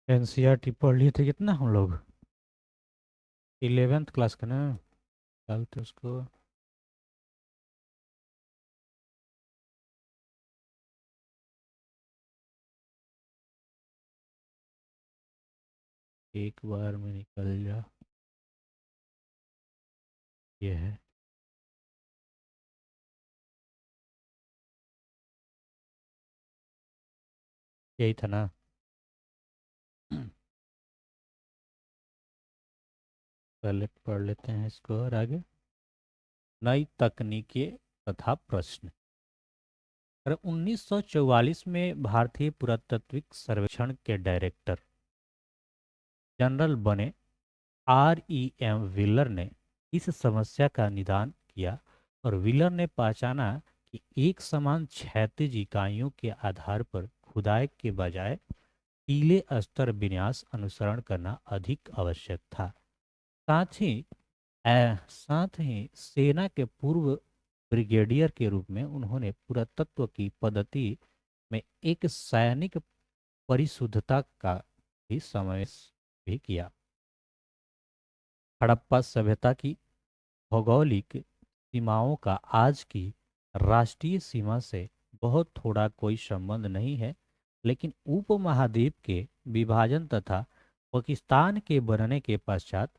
NCERT पढ़ लिए थे कितना हम लोग? 11th क्लास का ना? चल तो उसको एक बार में निकल जा। ये है, यही था ना? पहले पढ़ लेते हैं इसको और आगे। नई तकनीकें तथा प्रश्न। और 1944 में भारतीय पुरातात्विक सर्वेक्षण के डायरेक्टर जनरल बने REM व्हीलर ने इस समस्या का निदान किया। और व्हीलर ने पहचाना कि एक समान क्षैतिज इकाइयों के आधार पर खुदाई के बजाय टीले स्तर विन्यास अनुसरण करना अधिक आवश्यक था। साथ ही साथ ही सेना के पूर्व ब्रिगेडियर के रूप में उन्होंने पुरातत्व की पद्धति में एक सैनिक परिशुद्धता का भी समावेश भी किया। हड़प्पा सभ्यता की भौगोलिक सीमाओं का आज की राष्ट्रीय सीमा से बहुत थोड़ा कोई संबंध नहीं है, लेकिन उपमहाद्वीप के विभाजन तथा पाकिस्तान के बनने के पश्चात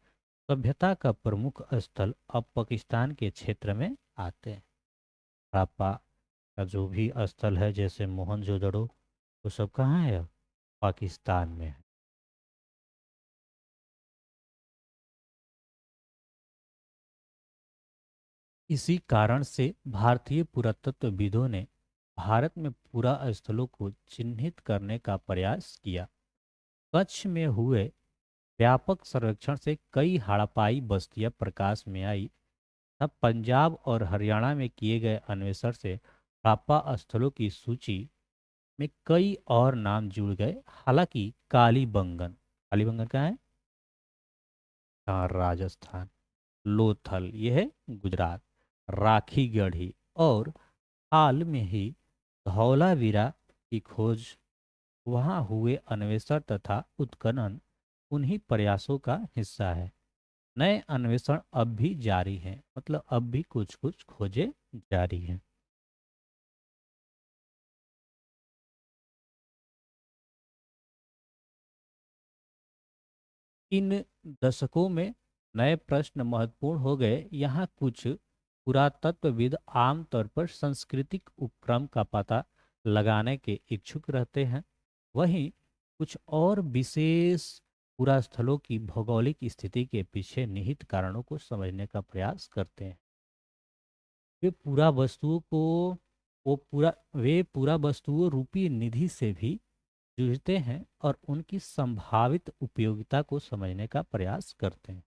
सभ्यता का प्रमुख स्थल अब पाकिस्तान के क्षेत्र में आते हैं। हड़प्पा का जो भी स्थल है, जैसे मोहनजोदड़ो, वो सब कहाँ है? अब पाकिस्तान में है। इसी कारण से भारतीय पुरातत्वविदों ने भारत में पुरा स्थलों को चिन्हित करने का प्रयास किया। कच्छ में हुए व्यापक सर्वेक्षण से कई हड़प्पाई बस्तियां प्रकाश में आई। तब पंजाब और हरियाणा में किए गए अन्वेषण से हड़प्पा स्थलों की सूची में कई और नाम जुड़ गए। हालांकि कालीबंगन कहाँ है? हाँ, राजस्थान। लोथल, यह है गुजरात। राखी गढ़ी और हाल में ही धौलावीरा की खोज, वहाँ हुए अन्वेषण तथा उत्खनन उन्हीं प्रयासों का हिस्सा है। नए अन्वेषण अब भी जारी हैं, मतलब अब भी कुछ कुछ खोजें जारी हैं। इन दशकों में नए प्रश्न महत्वपूर्ण हो गए। यहाँ कुछ पुरातत्वविद आमतौर पर सांस्कृतिक उपक्रम का पता लगाने के इच्छुक रहते हैं, वहीं कुछ और विशेष पुरास्थलों की भौगोलिक स्थिति के पीछे निहित कारणों को समझने का प्रयास करते हैं। वे पूरा वस्तुओं को वे पूरा वस्तुओं रूपी निधि से भी जूझते हैं और उनकी संभावित उपयोगिता को समझने का प्रयास करते हैं।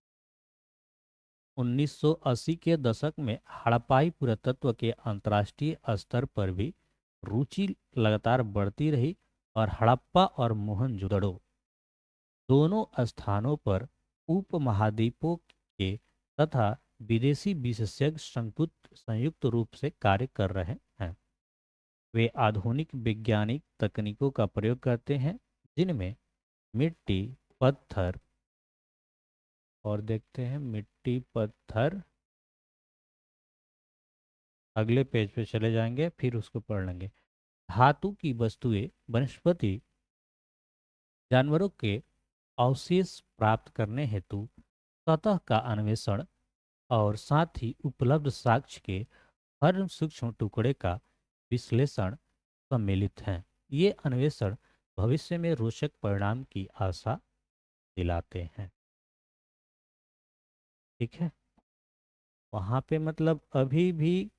1980 के दशक में हड़प्पाई पुरातत्व के अंतर्राष्ट्रीय स्तर पर भी रुचि लगातार बढ़ती रही। और हड़प्पा और मोहनजोदड़ो दोनों स्थानों पर उपमहाद्वीपों के तथा विदेशी विशेषज्ञ संयुक्त रूप से कार्य कर रहे हैं। वे आधुनिक वैज्ञानिक तकनीकों का प्रयोग करते हैं, जिनमें मिट्टी, पत्थर, और देखते हैं मिट्टी, पत्थर, अगले पेज पे चले जाएंगे फिर उसको पढ़ लेंगे। धातु की वस्तुएं, वनस्पति, जानवरों के अवशेष प्राप्त करने हेतु सतह का अन्वेषण और साथ ही उपलब्ध साक्ष्य के हर सूक्ष्म टुकड़े का विश्लेषण सम्मिलित हैं। ये अन्वेषण भविष्य में रोचक परिणाम की आशा दिलाते हैं। ठीक है, वहाँ पे मतलब अभी भी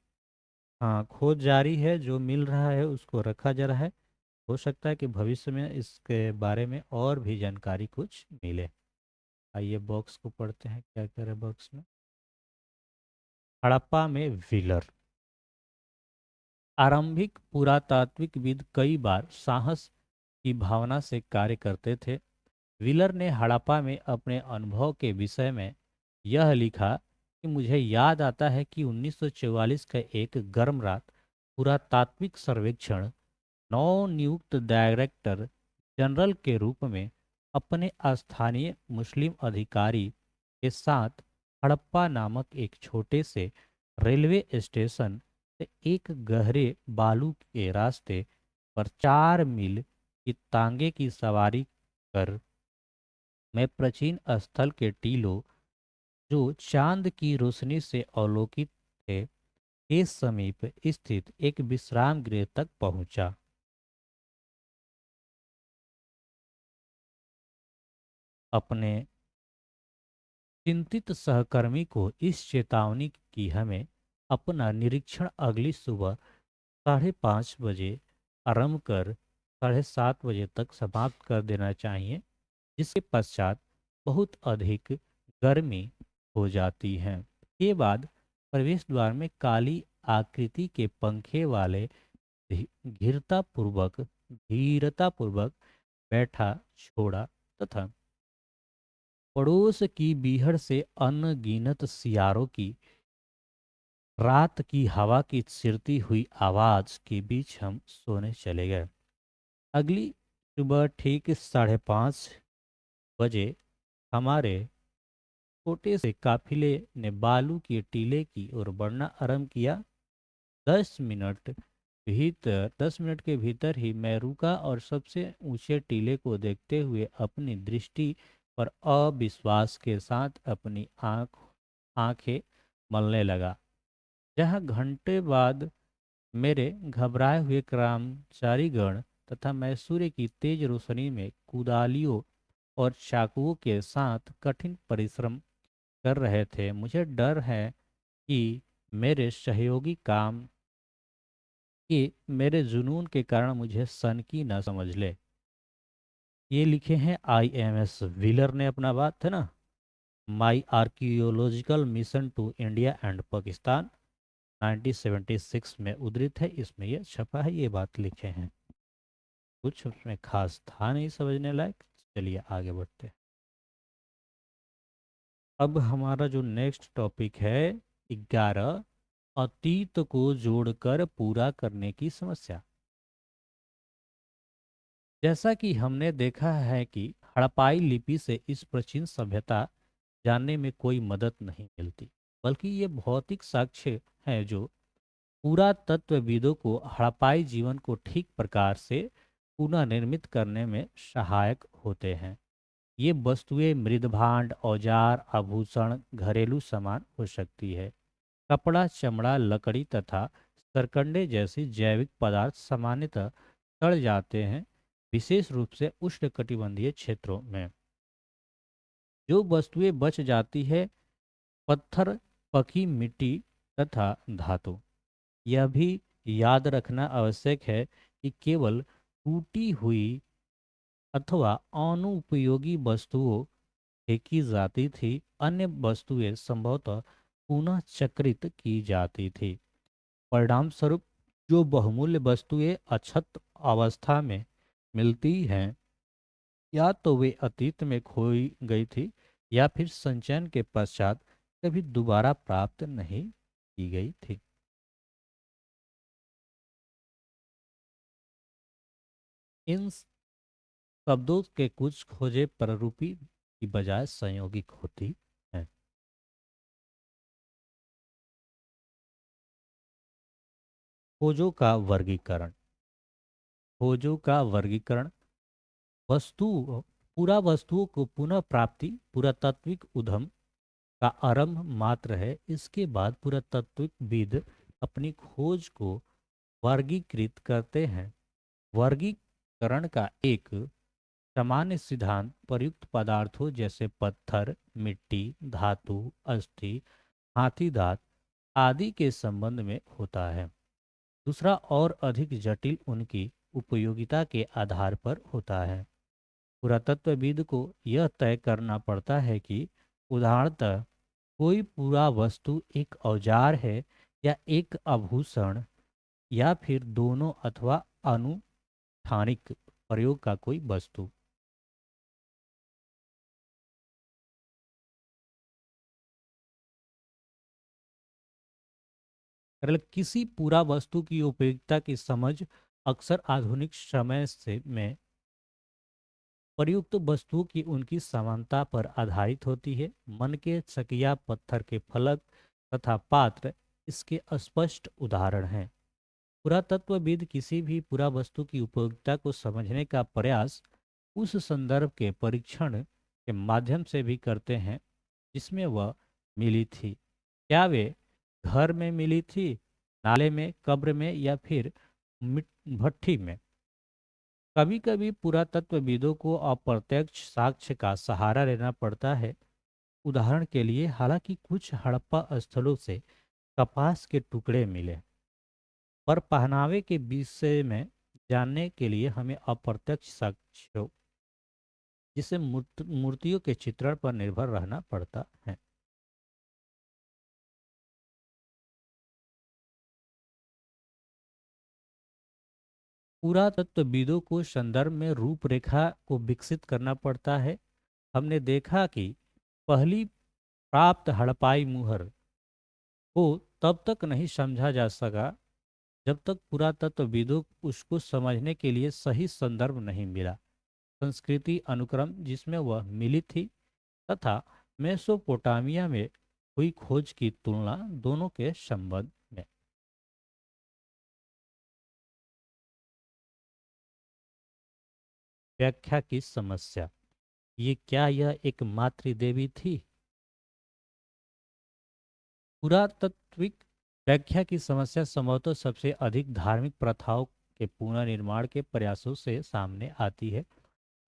हाँ खोज जारी है, जो मिल रहा है उसको रखा जा रहा है। हो सकता है कि भविष्य में इसके बारे में और भी जानकारी कुछ मिले। आइए बॉक्स को पढ़ते हैं, क्या क्या है बॉक्स में। हड़प्पा में व्हीलर। आरंभिक पुरातात्विकविद कई बार साहस की भावना से कार्य करते थे। व्हीलर ने हड़प्पा में अपने अनुभव के विषय में यह लिखा कि मुझे याद आता है कि 1944 का एक गर्म रात पुरातात्विक सर्वेक्षण नवनियुक्त डायरेक्टर जनरल के रूप में अपने स्थानीय मुस्लिम अधिकारी के साथ हड़प्पा नामक एक छोटे से रेलवे स्टेशन से एक गहरे बालू के रास्ते पर 4 मील की तांगे की सवारी कर मैं प्राचीन स्थल के टीलों जो चांद की रोशनी से अवलोकित थे के समीप स्थित एक विश्राम गृह तक पहुंचा। अपने चिंतित सहकर्मी को इस चेतावनी की हमें अपना निरीक्षण अगली सुबह 5:30 बजे आरंभ कर 7:30 बजे तक समाप्त कर देना चाहिए, जिसके पश्चात बहुत अधिक गर्मी हो जाती है। के बाद प्रवेश द्वार में काली आकृति के पंखे वाले धीरतापूर्वक बैठा छोड़ा तथा पड़ोस की बीहड़ से अनगिनत सियारों की रात की हवा की सिरती हुई आवाज के बीच हम सोने चले गए। अगली सुबह ठीक 5:30 बजे हमारे छोटे से काफिले ने बालू के टीले की ओर बढ़ना आरंभ किया। 10 मिनट के भीतर ही मैं रुका और सबसे ऊंचे टीले को देखते हुए अपनी दृष्टि पर अविश्वास के साथ अपनी आंखें मलने लगा। जहाँ घंटे बाद मेरे घबराए हुए कर्मचारीगण तथा मैं सूर्य की तेज रोशनी में कुदालियों और चाकुओं के साथ कठिन परिश्रम कर रहे थे, मुझे डर है कि मेरे सहयोगी काम कि मेरे जुनून के कारण मुझे सनकी न समझ ले। ये लिखे हैं IMS व्हीलर ने अपना बात है ना, my archaeological mission to India and Pakistan 1976 में उद्धृत है, इसमें यह छपा है, ये बात लिखे हैं। कुछ उसमें खास था नहीं समझने लायक। चलिए आगे बढ़ते हैं। अब हमारा जो नेक्स्ट टॉपिक है 11, अतीत को जोड़कर पूरा करने की समस्या। जैसा कि हमने देखा है कि हड़प्पाई लिपि से इस प्राचीन सभ्यता जानने में कोई मदद नहीं मिलती, बल्कि ये भौतिक साक्ष्य हैं जो पुरातत्वविदों को हड़प्पाई जीवन को ठीक प्रकार से पुनः निर्मित करने में सहायक होते हैं। ये वस्तुएं मृदभांड, औजार, आभूषण, घरेलू सामान हो सकती है। कपड़ा, चमड़ा, लकड़ी तथा सरकंडे जैसे जैविक पदार्थ सामान्यतः सड़ जाते हैं, विशेष रूप से उष्णकटिबंधीय क्षेत्रों में। जो वस्तुएं बच जाती है, पत्थर, पकी मिट्टी तथा धातु। यह भी याद रखना आवश्यक है कि केवल टूटी हुई अथवा अनुपयोगी वस्तुओं फेंकी जाती थी, अन्य वस्तुएं संभवतः पुनः चक्रित की जाती थी। परिणाम स्वरूप जो बहुमूल्य वस्तुएं अक्षत अवस्था में मिलती हैं, या तो वे अतीत में खोई गई थी या फिर संचयन के पश्चात कभी दोबारा प्राप्त नहीं की गई थी। इन शब्दों के कुछ खोजे प्ररूपी की बजाय संयोगिक होती हैं। खोजों का वर्गीकरण। खोजों का वर्गीकरण वस्तु पूरा वस्तुओं को पुनः प्राप्ति पुरातात्विक उद्यम का आरंभ मात्र है। इसके बाद पुरातात्विकविद अपनी खोज को वर्गीकृत करते हैं। वर्गीकरण का एक सामान्य सिद्धांत प्रयुक्त पदार्थों जैसे पत्थर, मिट्टी, धातु, अस्थि, हाथी दांत आदि के संबंध में होता है। दूसरा और अधिक जटिल उनकी उपयोगिता के आधार पर होता है। पुरातत्वविद को यह तय करना पड़ता है कि उदाहरणतः कोई पूरा वस्तु एक औजार है या एक आभूषण या फिर दोनों अथवा अनुष्ठानिक प्रयोग का कोई वस्तु। मतलब किसी पूरा वस्तु की उपयोगिता की समझ अक्सर आधुनिक समय से में प्रयुक्त वस्तुओं की उनकी समानता पर आधारित होती है। मन के चकिया, पत्थर के फलक तथा पात्र इसके स्पष्ट उदाहरण हैं। पुरातत्वविद किसी भी पुरा वस्तु की उपयोगिता को समझने का प्रयास उस संदर्भ के परीक्षण के माध्यम से भी करते हैं जिसमें वह मिली थी। क्या वे घर में मिली थी, नाले में, कब्र में या फिर भट्ठी में? कभी कभी पुरातत्वविदों को अप्रत्यक्ष साक्ष्य का सहारा लेना पड़ता है। उदाहरण के लिए, हालांकि कुछ हड़प्पा स्थलों से कपास के टुकड़े मिले, पर पहनावे के विषय में जानने के लिए हमें अप्रत्यक्ष साक्ष्यों, जिसे मूर्तियों के चित्रण पर निर्भर रहना पड़ता है। पुरातत्वविदों को संदर्भ में रूपरेखा को विकसित करना पड़ता है। हमने देखा कि पहली प्राप्त हड़प्पाई मुहर को तब तक नहीं समझा जा सका जब तक पुरातत्वविदों उसको समझने के लिए सही संदर्भ नहीं मिला। संस्कृति अनुक्रम जिसमें वह मिली थी तथा मेसोपोटामिया में हुई खोज की तुलना दोनों के संबंध में। व्याख्या की समस्या। ये क्या यह एक मातृदेवी थी? पुरातात्विक व्याख्या की समस्या संभवतः सबसे अधिक धार्मिक प्रथाओं के पुनर्निर्माण के प्रयासों से सामने आती है।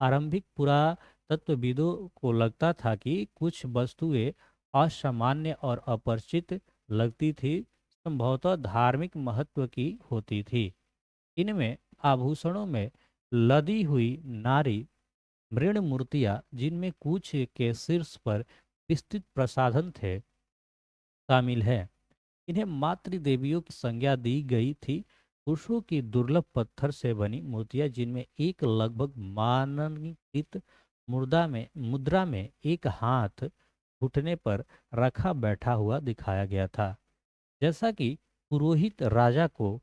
आरंभिक पुरातत्वविदों को लगता था कि कुछ वस्तुएं असामान्य और अपरिचित लगती थी, संभवतः धार्मिक महत्व की होती थी। इनमें आभूषणों में लदी हुई नारी मृण मूर्तियां, जिनमें कुछ के शीर्ष पर विस्तृत प्रसाधन थे, शामिल है। इन्हें मातृदेवियों की संज्ञा दी गई थी। पुरुषों की दुर्लभ पत्थर से बनी मूर्तियां, जिनमें एक लगभग मानकीकृत मुद्रा में एक हाथ घुटने पर रखा बैठा हुआ दिखाया गया था, जैसा कि पुरोहित राजा को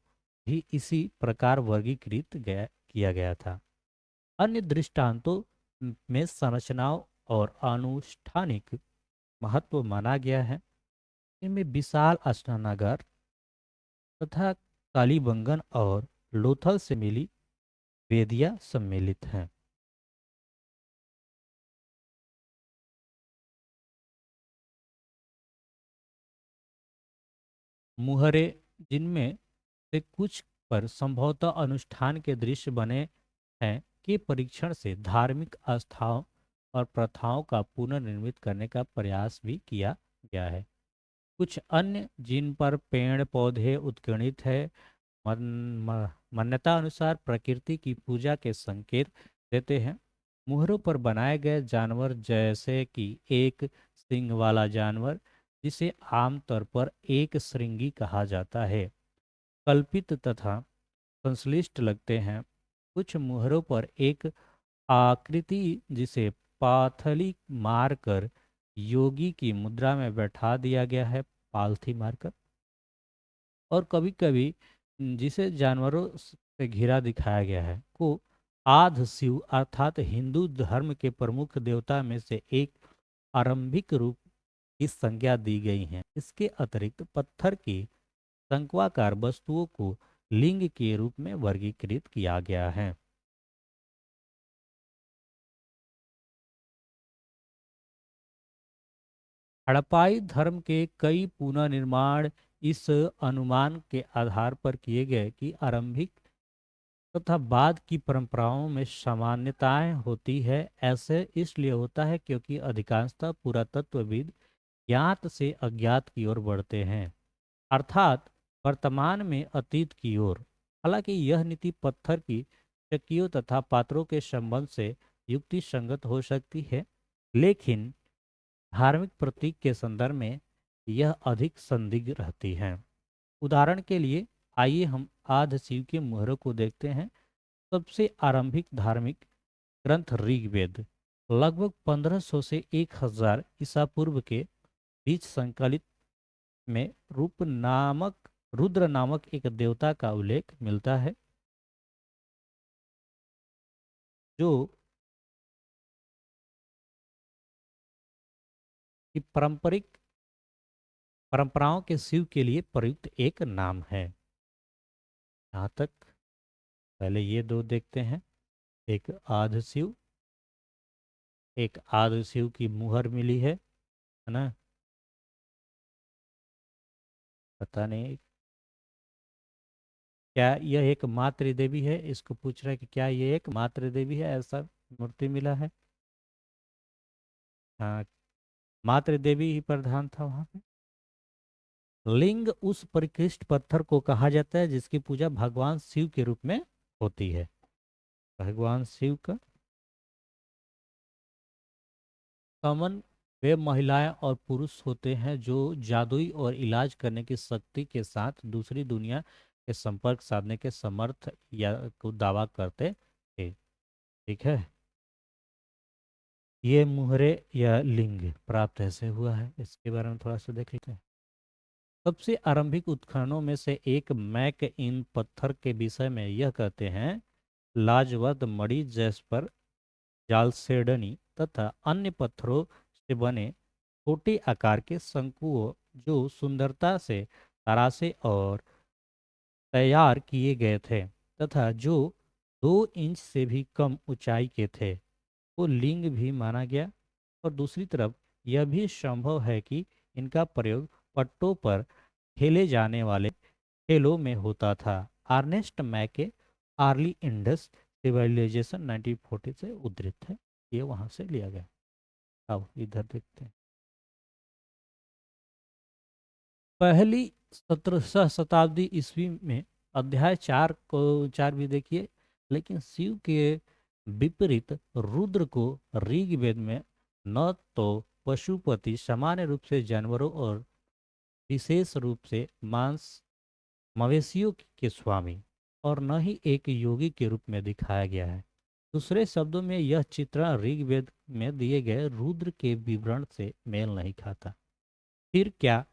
भी इसी प्रकार वर्गीकृत किया गया था। अन्य दृष्टांतों में संरचनाओं और आनुष्ठानिक महत्व माना गया है। इनमें विशाल स्नानागार तथा कालीबंगन और लोथल से मिली वेदियां सम्मिलित हैं। मुहरे, जिनमें से कुछ पर संभवतः अनुष्ठान के दृश्य बने हैं, के परीक्षण से धार्मिक आस्थाओं और प्रथाओं का पुनर्निर्मित करने का प्रयास भी किया गया है। कुछ अन्य, जिन पर पेड़ पौधे उत्कीर्णित है, मान्यता अनुसार प्रकृति की पूजा के संकेत देते हैं। मुहरों पर बनाए गए जानवर, जैसे कि एक सींग वाला जानवर जिसे आमतौर पर एक श्रृंगी कहा जाता है, कल्पित तथा संश्लिष्ट लगते हैं। कुछ मुहरों पर एक आकृति जिसे पाथली मारकर योगी की मुद्रा में बैठा दिया गया है, पालथी मारकर, और कभी कभी जिसे जानवरों से घिरा दिखाया गया है, को आध शिव अर्थात हिंदू धर्म के प्रमुख देवता में से एक आरंभिक रूप की संज्ञा दी गई है। इसके अतिरिक्त पत्थर की शंक्वाकार वस्तुओं को लिंग के रूप में वर्गीकृत किया गया है। हड़प्पाई धर्म के कई पुनर्निर्माण इस अनुमान के आधार पर किए गए कि आरंभिक तथा बाद की परंपराओं में सामान्यताएं होती है। ऐसे इसलिए होता है क्योंकि अधिकांशतः पुरातत्वविद ज्ञात से अज्ञात की ओर बढ़ते हैं, अर्थात वर्तमान में अतीत की ओर। हालांकि यह नीति पत्थर की चक्कियों तथा पात्रों के संबंध से युक्ति संगत हो सकती है, लेकिन धार्मिक प्रतीक के संदर्भ में यह अधिक संदिग्ध रहती है। उदाहरण के लिए, आइए हम आदि शिव के मुहरों को देखते हैं। सबसे आरंभिक धार्मिक ग्रंथ ऋग्वेद लगभग 1500 से 1000 ईसा पूर्व के बीच संकलित में रुद्र नामक एक देवता का उल्लेख मिलता है, जो कि पारंपरिक परंपराओं के शिव के लिए प्रयुक्त एक नाम है। यहाँ तक पहले ये दो देखते हैं। एक आध शिव, एक आध शिव की मुहर मिली है ना। पता नहीं क्या यह एक मातृ देवी है, इसको पूछ रहा है कि क्या ये एक मातृ देवी है, ऐसा मूर्ति मिला है। हाँ, मातृ देवी ही प्रधान था वहां पे। लिंग उस परिकृष्ट पत्थर को कहा जाता है जिसकी पूजा भगवान शिव के रूप में होती है। भगवान शिव का कमन वे महिलाएं और पुरुष होते हैं जो जादुई और इलाज करने की शक्ति के साथ दूसरी दुनिया के संपर्क साधने के समर्थ या को दावा करते थे। ठीक है, ये मुहरे या लिंग प्राप्त ऐसे हुआ है, इसके बारे में थोड़ा सा देख लेते हैं। सबसे आरंभिक उत्खननों में से एक मैक इन पत्थर के विषय में यह कहते हैं, लाजवंत मणि जैस्पर जालसेडनी तथा अन्य पत्थरों से बने छोटे आकार के शंकुओं जो सुंदरता से तरासे और तैयार किए गए थे तथा जो 2 इंच से भी कम ऊंचाई के थे, को लिंग भी माना गया। और दूसरी तरफ यह भी संभव है कि इनका प्रयोग पट्टों पर खेले जाने वाले खेलों में होता था। आर्नेस्ट मैके आर्ली इंडस सिविलाइजेशन 1940 से उद्धृत है, ये वहां से लिया गया। अब इधर देखते हैं। पहली 17 शताब्दी ईस्वी में अध्याय 4 को 4 भी देखिए। लेकिन शिव के विपरीत रुद्र को ऋग्वेद में न तो पशुपति सामान्य रूप से जानवरों और विशेष रूप से मांस मवेशियों के स्वामी और न ही एक योगी के रूप में दिखाया गया है। दूसरे शब्दों में यह चित्रण ऋग्वेद में दिए गए रुद्र के विवरण से मेल नहीं खाता। फिर क्या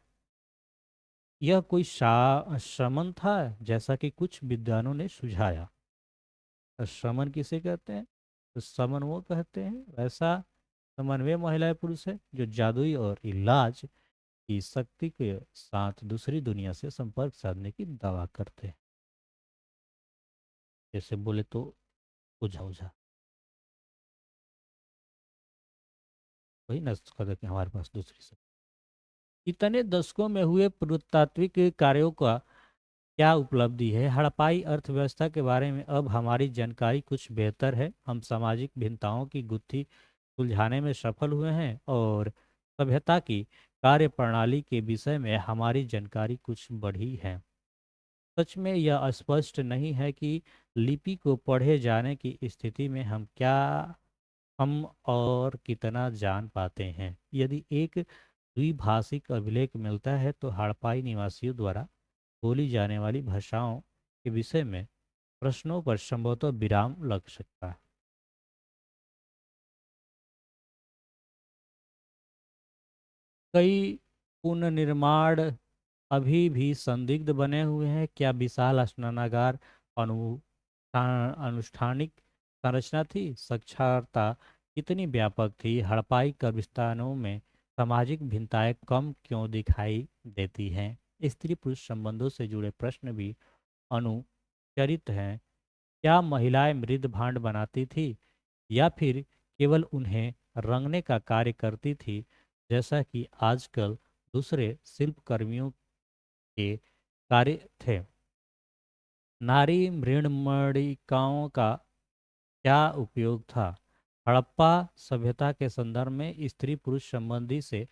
यह कोई शमन था, जैसा कि कुछ विद्वानों ने सुझाया? तो शमन किसे कहते हैं? तो समन वो कहते हैं, वैसा समन्वय महिलाएं पुरुष है जो जादुई और इलाज की शक्ति के साथ दूसरी दुनिया से संपर्क साधने की दावा करते हैं। जैसे बोले तो ओझा ओझा, वही न कहते कि हमारे पास दूसरी शक्ति। इतने दशकों में हुए पुरातात्विक कार्यों का क्या उपलब्धि है? हड़प्पाई अर्थव्यवस्था के बारे में अब हमारी जानकारी कुछ बेहतर है। हम सामाजिक भिन्नताओं की गुत्थी सुलझाने में सफल हुए हैं और सभ्यता की कार्यप्रणाली के विषय में हमारी जानकारी कुछ बढ़ी है। सच में यह स्पष्ट नहीं है कि लिपि को पढ़े जाने की स्थिति में हम और कितना जान पाते हैं। यदि एक द्विभाषिक अभिलेख मिलता है तो हड़प्पाई निवासियों द्वारा बोली जाने वाली भाषाओं के विषय में प्रश्नों पर संभवतः विराम लग सकता है। कई पुनर्निर्माण अभी भी संदिग्ध बने हुए हैं। क्या विशाल स्नानागार अनुष्ठानिक संरचना थी? साक्षरता कितनी व्यापक थी? हड़प्पाई कब्रिस्तानों में सामाजिक भिन्नताएं कम क्यों दिखाई देती हैं? स्त्री पुरुष संबंधों से जुड़े प्रश्न भी अनुचरित हैं। क्या महिलाएं मृद भांड बनाती थी या फिर केवल उन्हें रंगने का कार्य करती थी, जैसा कि आजकल दूसरे शिल्पकर्मियों के कार्य थे? नारी मृणमणिकाओं का क्या उपयोग था? हड़प्पा सभ्यता के संदर्भ में स्त्री पुरुष संबंधी से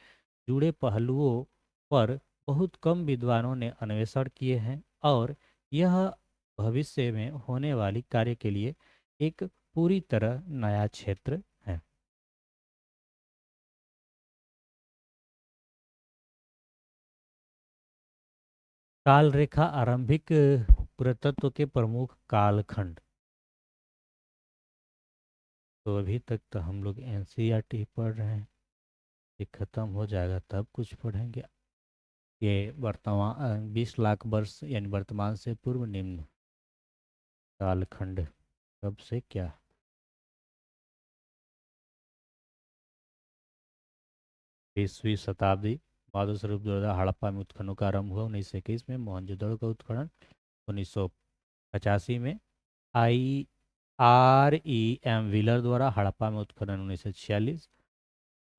जुड़े पहलुओं पर बहुत कम विद्वानों ने अन्वेषण किए हैं और यह भविष्य में होने वाली कार्य के लिए एक पूरी तरह नया क्षेत्र है। काल रेखा आरंभिक पुरातत्व के प्रमुख कालखंड। तो अभी तक तो हम लोग एनसीईआरटी पढ़ रहे हैं, ये खत्म हो जाएगा तब कुछ पढ़ेंगे। ये वर्तमान 20 लाख वर्ष यानी वर्तमान से पूर्व निम्न कालखंड कब से क्या? 20वीं शताब्दी माधव स्वरूप द्वारा हड़प्पा में उत्खननों का आरंभ हुआ 1921 में। मोहनजोदड़ो का उत्खनन 1985 में। IREM व्हीलर द्वारा हड़प्पा में उत्खनन 1946।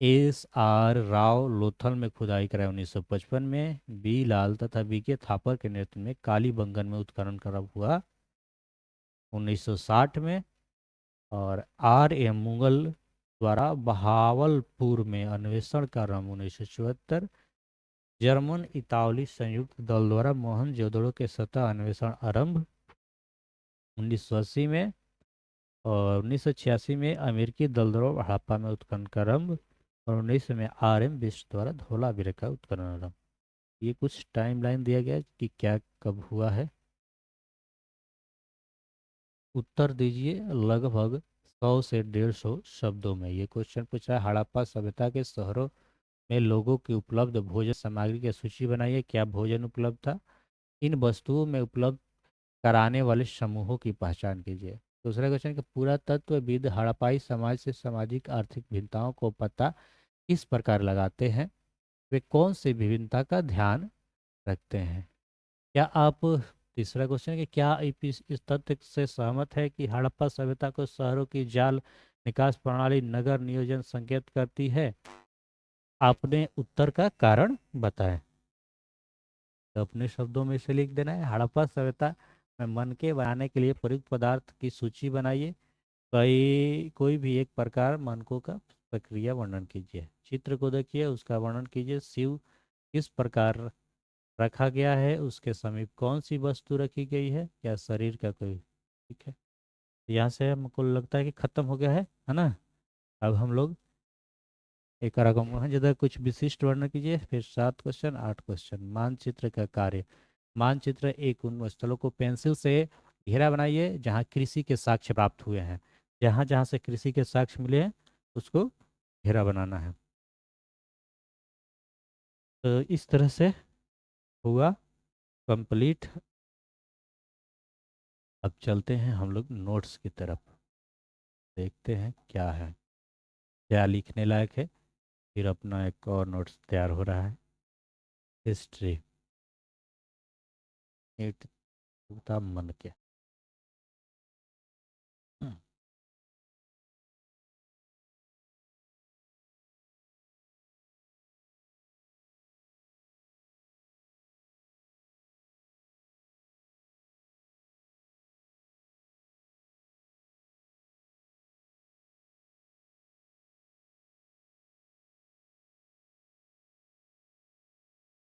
SR राव लोथल में खुदाई कराई 1955 में। बी लाल तथा BK थापर के नेतृत्व में कालीबंगन में उत्खनन करा हुआ 1960 में। और RM मुगल द्वारा बहावलपुर में अन्वेषण का आरंभ 1974। जर्मन इतालवी संयुक्त दल द्वारा मोहनजोदड़ो के सतह अन्वेषण आरंभ 1980 में। और 1986 में अमेरिकी दल द्वारा हड़प्पा में उत्खनन का आरंभ। और 1900 में RM बिष्ट द्वारा धोलावीरा का उत्खनन आरंभ। ये कुछ टाइमलाइन दिया गया है कि क्या कब हुआ है। उत्तर दीजिए लगभग 100 से 150 शब्दों में। ये क्वेश्चन पूछ रहा है हड़प्पा सभ्यता के शहरों में लोगों की उपलब्ध भोजन सामग्री की सूची बनाइए। क्या भोजन उपलब्ध था? इन वस्तुओं में उपलब्ध कराने वाले समूहों की पहचान कीजिए। दूसरा क्वेश्चन कि पुरातत्वविद हड़प्पाई समाज से सामाजिक आर्थिक भिन्नताओं को पता किस प्रकार लगाते हैं? वे कौन सी विभिन्नता का ध्यान रखते हैं? क्या आप तीसरा क्वेश्चन कि क्या आप इस तथ्य से सहमत है कि हड़प्पा सभ्यता को शहरों की जाल निकास प्रणाली नगर नियोजन संकेत करती है? आपने उत्तर का कारण बताएं। तो अपने शब्दों में इसे लिख देना है। हड़प्पा सभ्यता में मनके बनाने के लिए प्रयुक्त पदार्थ की सूची बनाइए। कोई भी एक प्रकार मनकों का प्रक्रिया वर्णन कीजिए। चित्र को देखिए, उसका वर्णन कीजिए। शिव किस प्रकार रखा गया है, उसके समीप कौन सी वस्तु रखी गई है, क्या शरीर का कोई। ठीक है, यहाँ से हमको लगता है कि खत्म हो गया है ना। अब हम लोग एक जगह कुछ विशिष्ट वर्णन कीजिए। फिर 7 क्वेश्चन 8 क्वेश्चन। मानचित्र का कार्य। मानचित्र एक उन स्थलों को पेंसिल से घेरा बनाइए जहाँ कृषि के साक्ष्य प्राप्त हुए हैं। जहाँ जहाँ से कृषि के साक्ष्य मिले हैं उसको घेरा बनाना है। तो इस तरह से हुआ कंप्लीट। अब चलते हैं हम लोग नोट्स की तरफ, देखते हैं क्या है, क्या लिखने लायक है। फिर अपना एक और नोट्स तैयार हो रहा है। हिस्ट्री एक मन के।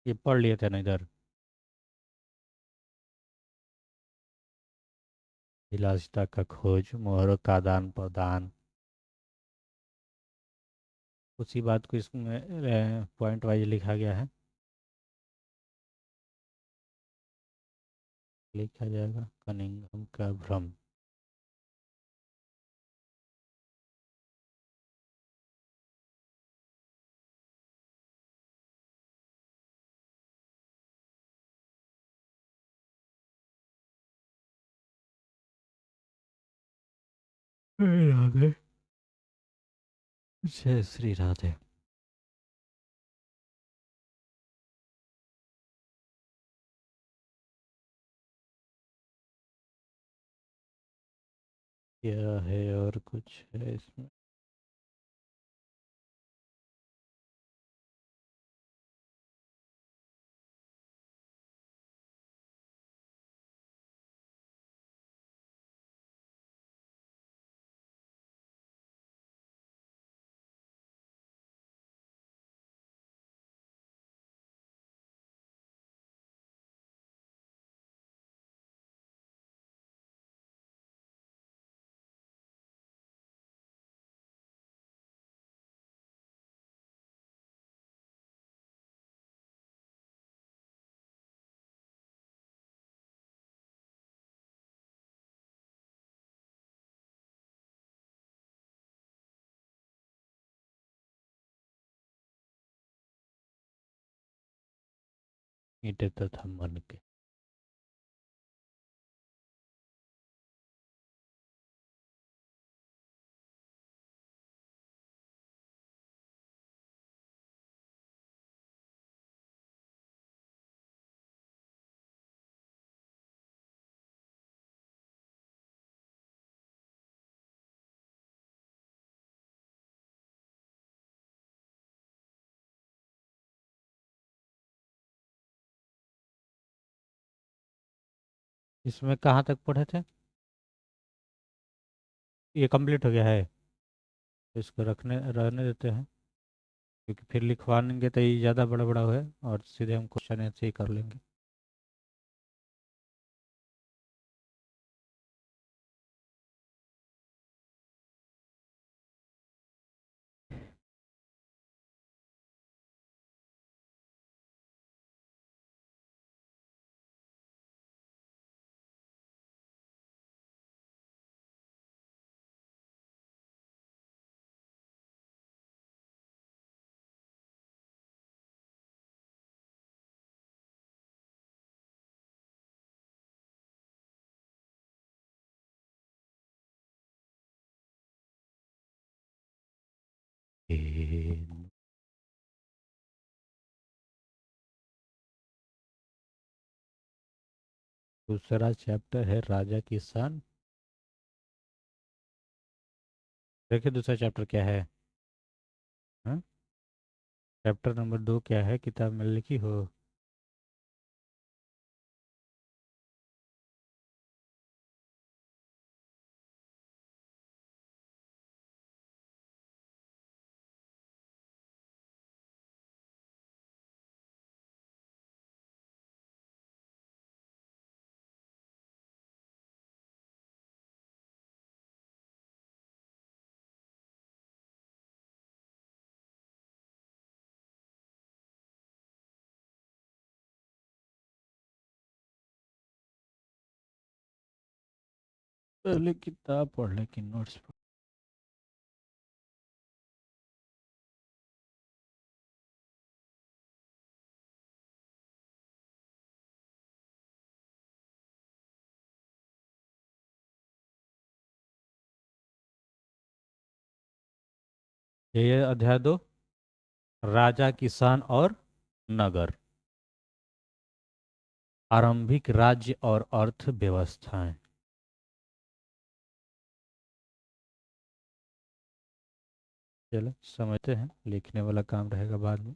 ये पढ़ लिए थे ना इधर। विलासिता का खोज, मोहरों का आदान प्रदान। उसी बात को इसमें पॉइंट वाइज लिखा गया है। लिखा जाएगा कनिंघम का भ्रम। राधे। जय श्री राधे। क्या है और कुछ है इसमें? ईंटे तथा मन के। इसमें कहाँ तक पढ़े थे? ये कंप्लीट हो गया है। तो इसको रहने देते हैं, क्योंकि फिर लिखवाएंगे तो ये ज़्यादा बड़ा बड़ा है, और सीधे हम क्वेश्चन ऐसे ही कर लेंगे। ए, दूसरा चैप्टर है राजा की शान। देखिए दूसरा चैप्टर क्या है। हाँ? चैप्टर नंबर 2 क्या है, किताब में लिखी हो? पहले किताब पढ़ ले कि नोट्स पढ़। ये अध्याय 2, राजा किसान और नगर, आरंभिक राज्य और अर्थव्यवस्थाएं। चलो समझते हैं, लिखने वाला काम रहेगा बाद में।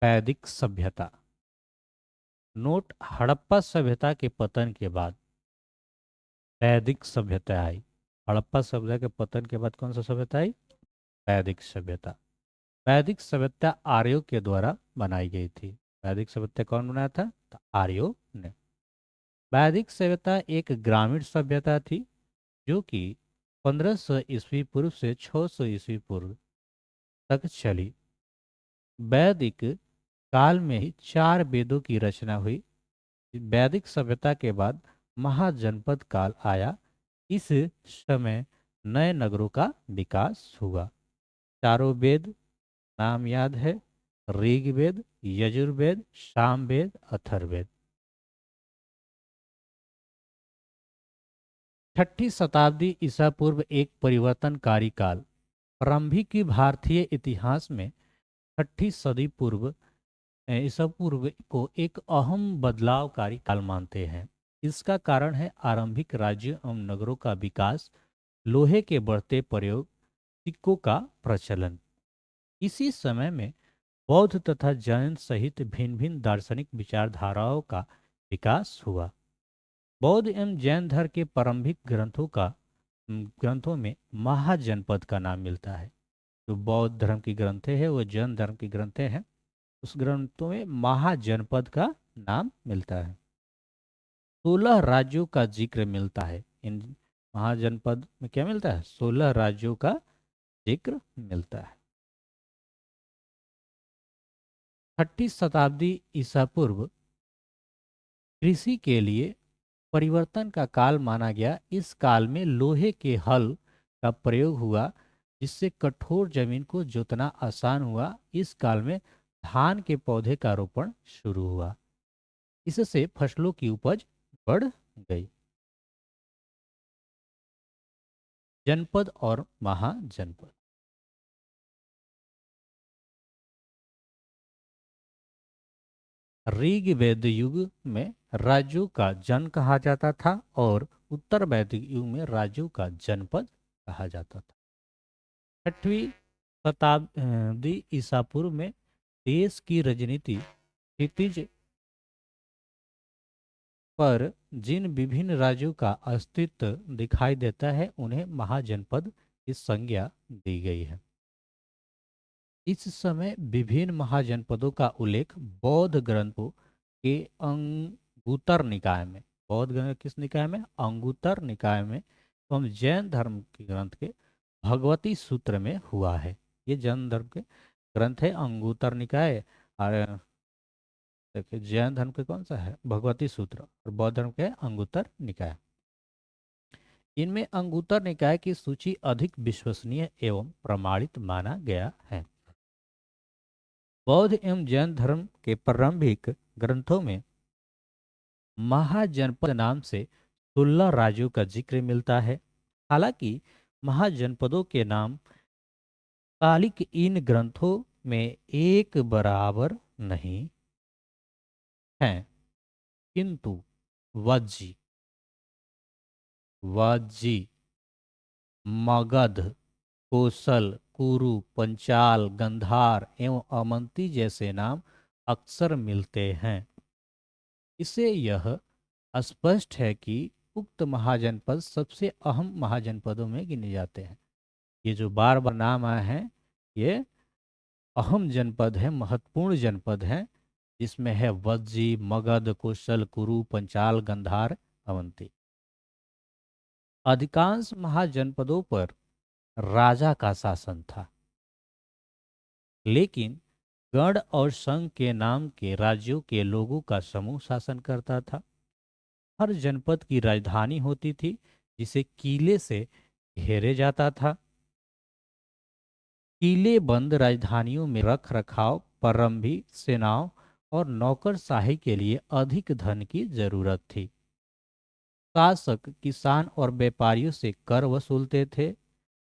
वैदिक सभ्यता। नोट, हड़प्पा सभ्यता के पतन के बाद वैदिक सभ्यता आई। हड़प्पा सभ्यता के पतन के बाद कौन सा सभ्यता आई? वैदिक सभ्यता। वैदिक सभ्यता आर्यों के द्वारा बनाई गई थी। वैदिक सभ्यता कौन बनाया था? तो आर्यों ने। वैदिक सभ्यता एक ग्रामीण सभ्यता थी, जो कि 1500 ईस्वी पूर्व से 600 ईस्वी पूर्व तक चली। वैदिक काल में ही 4 वेदों की रचना हुई। वैदिक सभ्यता के बाद महाजनपद काल आया। इस समय नए नगरों का विकास हुआ। चारों वेद नाम याद है? ऋग्वेद, यजुर्वेद, सामवेद, अथर्ववेद। 6ठी शताब्दी ईसा पूर्व एक परिवर्तनकारी काल। प्रारंभिक भारतीय इतिहास में 6ठी सदी ईसा पूर्व को एक अहम बदलावकारी काल मानते हैं। इसका कारण है आरंभिक राज्यों एवं नगरों का विकास, लोहे के बढ़ते प्रयोग, सिक्कों का प्रचलन। इसी समय में बौद्ध तथा जैन सहित भिन्न भिन्न दार्शनिक विचारधाराओं का विकास हुआ। बौद्ध एवं जैन धर्म के प्रारंभिक ग्रंथों में महाजनपद का नाम मिलता है। जो बौद्ध धर्म की ग्रंथें हैं वो जैन धर्म की ग्रंथें हैं, उस ग्रंथों में महाजनपद का नाम मिलता है। 16 राज्यों का जिक्र मिलता है। इन महाजनपद में क्या मिलता है? 16 राज्यों का जिक्र मिलता है। 6ठी शताब्दी ईसा पूर्व कृषि के लिए परिवर्तन का काल माना गया। इस काल में लोहे के हल का प्रयोग हुआ, जिससे कठोर जमीन को जोतना आसान हुआ। इस काल में धान के पौधे का रोपण शुरू हुआ। इससे फसलों की उपज बढ़ गई। जनपद और महाजनपद। ऋग्वेद युग में राज्यों का जन कहा जाता था, और उत्तर वैदिक युग में राज्यों का जनपद कहा जाता था। 6वीं शताब्दी ईसा पूर्व में देश की राजनीति क्षितिज पर जिन विभिन्न राज्यों का अस्तित्व दिखाई देता है उन्हें महाजनपद की संज्ञा दी गई है। इस समय विभिन्न महाजनपदों का उल्लेख बौद्ध ग्रंथों के अंगुत्तर निकाय में, बौद्ध ग्रंथ किस निकाय में? अंगुत्तर निकाय में, एवं जैन धर्म के ग्रंथ के भगवती सूत्र में हुआ है। ये जैन धर्म के ग्रंथ है अंगुत्तर निकाय, और देखिए जैन धर्म के कौन सा है? भगवती सूत्र, और बौद्ध धर्म के है अंगुत्तर निकाय। इनमें अंगुत्तर निकाय की सूची अधिक विश्वसनीय एवं प्रमाणित माना गया है। बौद्ध एवं जैन धर्म के प्रारंभिक ग्रंथों में महाजनपद नाम से 16 राज्यों का जिक्र मिलता है। हालांकि महाजनपदों के नाम कालिक इन ग्रंथों में एक बराबर नहीं हैं, किंतु वज्जी, वाजी, मगध, कोसल, कुरु, पंचाल, गंधार एवं अमंती जैसे नाम अक्सर मिलते हैं। इससे यह स्पष्ट है कि उक्त महाजनपद सबसे अहम महाजनपदों में गिने जाते हैं। ये जो बार बार नाम आए हैं ये अहम जनपद है, महत्वपूर्ण जनपद है, जिसमें है वज्जी, मगध, कोशल, कुरु, पंचाल, गंधार, अवंती। अधिकांश महाजनपदों पर राजा का शासन था, लेकिन गढ़ और संघ के नाम के राज्यों के लोगों का समूह शासन करता था। हर जनपद की राजधानी होती थी, जिसे किले से घेरे जाता था। किले बंद राजधानियों में रख रखाव, प्रारंभी सेनाओं और नौकरशाही के लिए अधिक धन की जरूरत थी। शासक किसान और व्यापारियों से कर वसूलते थे।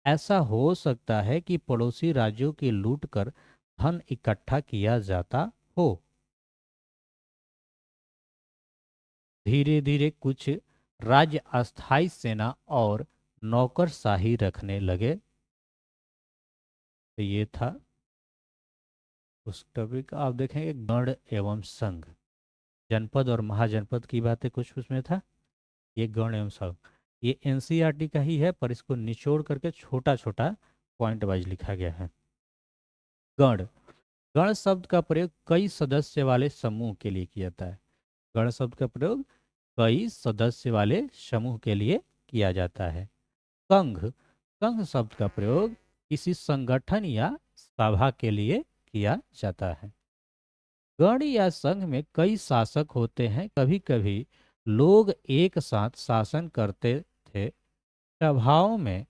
ऐसा हो सकता है कि पड़ोसी राज्यों की लूट कर धन इकट्ठा किया जाता हो। धीरे धीरे कुछ राज्य अस्थायी सेना और नौकरशाही रखने लगे। तो ये था उस टॉपिक। आप देखेंगे गण एवं संघ, जनपद और महाजनपद की बातें कुछ उसमें था। ये गण एवं संघ ये एनसीईआरटी का ही है, पर इसको निचोड़ करके छोटा छोटा पॉइंट वाइज लिखा गया है। गण, गण शब्द का प्रयोग कई सदस्य वाले समूह के लिए किया जाता है। गण शब्द का प्रयोग कई सदस्य वाले समूह के लिए किया जाता है। संघ, संघ शब्द का प्रयोग किसी संगठन या सभा के लिए किया जाता है। गण या संघ में कई शासक होते हैं। कभी कभी लोग एक साथ शासन करते थे। सभाओं में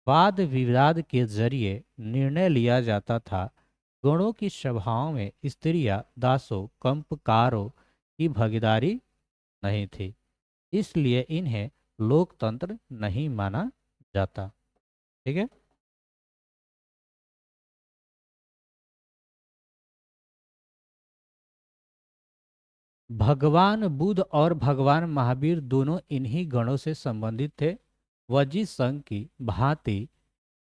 वाद विवाद के जरिए निर्णय लिया जाता था। गणों की सभाओं में स्त्रियां, दासों, कंपकारों की भागीदारी नहीं थी, इसलिए इन्हें लोकतंत्र नहीं माना जाता। ठीक है। भगवान बुद्ध और भगवान महावीर दोनों इन्हीं गणों से संबंधित थे। वजी संघ की भांति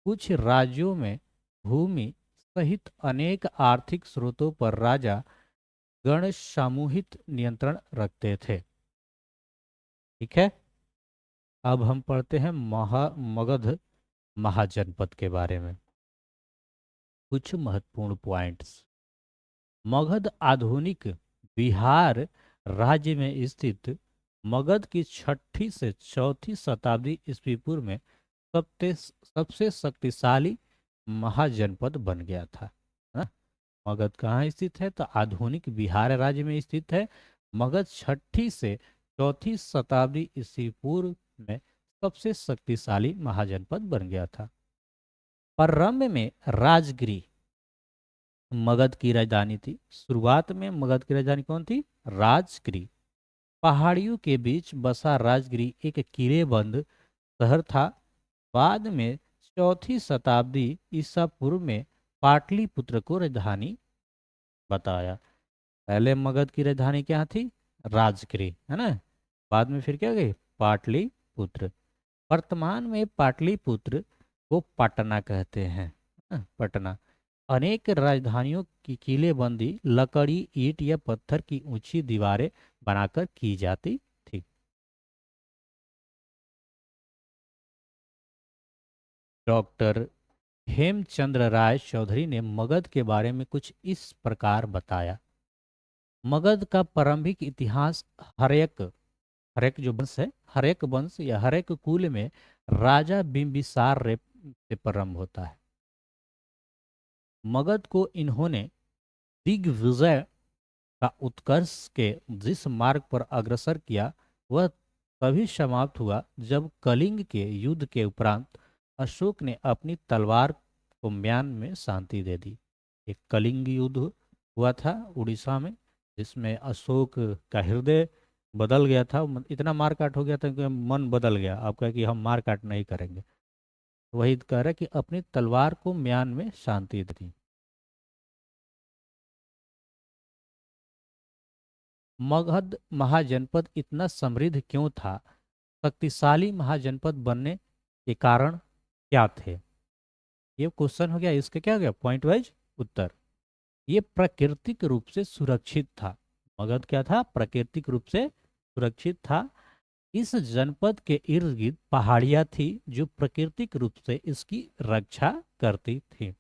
कुछ राज्यों में भूमि सहित अनेक आर्थिक स्रोतों पर राजा गण सामूहिक नियंत्रण रखते थे। ठीक है। अब हम पढ़ते हैं मगध महाजनपद के बारे में कुछ महत्वपूर्ण पॉइंट्स। मगध आधुनिक बिहार राज्य में स्थित मगध की 6ठी से 4ठी शताब्दी ईस्वी पूर्व में सबसे शक्तिशाली महाजनपद बन गया था। है ना? मगध कहाँ स्थित है? तो आधुनिक बिहार राज्य में स्थित है। मगध 6ठी से 4ठी शताब्दी ईस्वी पूर्व में सबसे शक्तिशाली महाजनपद बन गया था। प्रारंभ में राजगिरी मगध की राजधानी थी। शुरुआत में मगध की राजधानी कौन थी? राजगिरी। पहाड़ियों के बीच बसा राजगिरी एक किलेबंद शहर था। बाद में 4ठी शताब्दी ईसा पूर्व में पाटलिपुत्र को राजधानी बताया। पहले मगध की राजधानी क्या थी? राजगिरी, है ना। बाद में फिर क्या गई? पाटलिपुत्र। वर्तमान में पाटलिपुत्र को पटना कहते हैं। पटना। अनेक राजधानियों की किलेबंदी लकड़ी, ईंट या पत्थर की ऊंची दीवारें बनाकर की जाती थी। डॉक्टर हेमचंद्र राय चौधरी ने मगध के बारे में कुछ इस प्रकार बताया। मगध का प्रारंभिक इतिहास हर्यक हर्यक जो वंश है, हर्यक वंश या हर्यक कुल में राजा बिंबिसार से प्रारंभ होता है। मगध को इन्होंने दिग्विजय का उत्कर्ष के जिस मार्ग पर अग्रसर किया, वह तभी समाप्त हुआ जब कलिंग के युद्ध के उपरांत अशोक ने अपनी तलवार को म्यान में शांति दे दी। एक कलिंग युद्ध हुआ था उड़ीसा में, जिसमें अशोक का हृदय बदल गया था। इतना मार काट हो गया था कि मन बदल गया, आप कहे कि हम मार काट नहीं करेंगे। वही कह रहे कि अपनी तलवार को म्यान में शांति दी। मगध महाजनपद इतना समृद्ध क्यों था? शक्तिशाली महाजनपद बनने के कारण क्या थे? ये क्वेश्चन हो गया, इसके क्या हो गया पॉइंट वाइज उत्तर। ये प्राकृतिक रूप से सुरक्षित था। मगध क्या था? प्राकृतिक रूप से सुरक्षित था। इस जनपद के इर्द गिर्द पहाड़ियां थी जो प्राकृतिक रूप से इसकी रक्षा करती थी।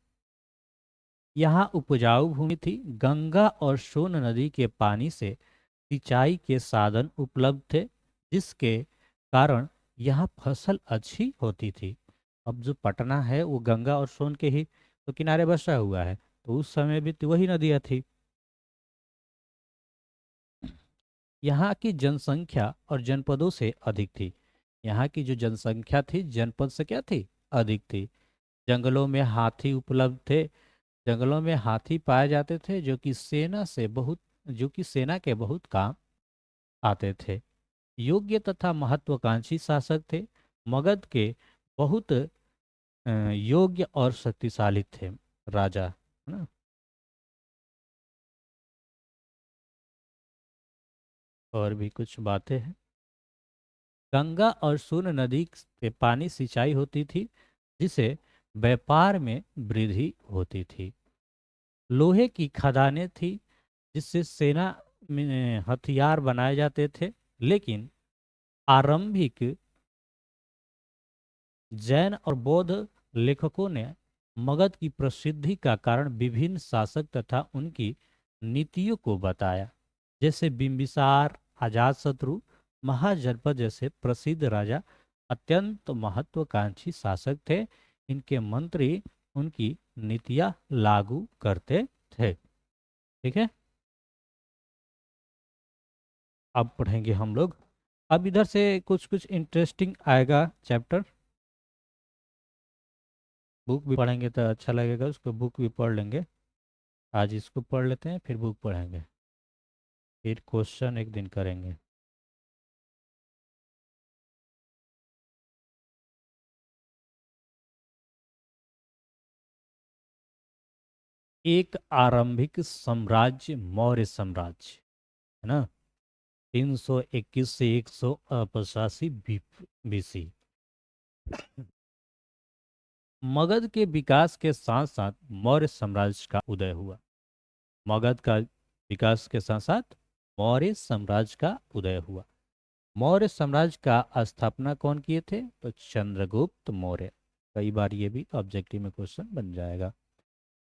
यहाँ उपजाऊ भूमि थी। गंगा और सोन नदी के पानी से सिंचाई के साधन उपलब्ध थे, जिसके कारण यहाँ फसल अच्छी होती थी। अब जो पटना है वो गंगा और सोन के ही तो किनारे बसा हुआ है, तो उस समय भी तो वही नदियाँ थी। यहाँ की जनसंख्या और जनपदों से अधिक थी। यहाँ की जो जनसंख्या थी जनपद से क्या थी? अधिक थी। जंगलों में हाथी उपलब्ध थे। जंगलों में हाथी पाए जाते थे जो कि सेना के बहुत काम आते थे। योग्य तथा महत्वाकांक्षी शासक थे। मगध के बहुत योग्य और शक्तिशाली थे राजा, है ना। और भी कुछ बातें हैं। गंगा और सोन नदी से पानी सिंचाई होती थी, जिसे व्यापार में वृद्धि होती थी। लोहे की खदानें थी, जिससे सेना में हथियार बनाए जाते थे। लेकिन आरंभिक जैन और बौद्ध लेखकों ने मगध की प्रसिद्धि का कारण विभिन्न शासक तथा उनकी नीतियों को बताया। जैसे बिंबिसार, अजातशत्रु, महाजनपद जैसे प्रसिद्ध राजा अत्यंत महत्वाकांक्षी शासक थे। इनके मंत्री उनकी नीतियां लागू करते थे। ठीक है, अब पढ़ेंगे हम लोग। अब इधर से कुछ कुछ इंटरेस्टिंग आएगा चैप्टर। बुक भी पढ़ेंगे तो अच्छा लगेगा, उसको बुक भी पढ़ लेंगे। आज इसको पढ़ लेते हैं, फिर बुक पढ़ेंगे, फिर क्वेश्चन एक दिन करेंगे। एक आरंभिक साम्राज्य मौर्य साम्राज्य, है ना। 321 से 185 बीसी। मगध के विकास के साथ साथ मौर्य साम्राज्य का उदय हुआ। मगध का विकास के साथ साथ मौर्य साम्राज्य का उदय हुआ। मौर्य साम्राज्य का स्थापना कौन किए थे? तो चंद्रगुप्त मौर्य। कई बार ये भी ऑब्जेक्टिव में क्वेश्चन बन जाएगा।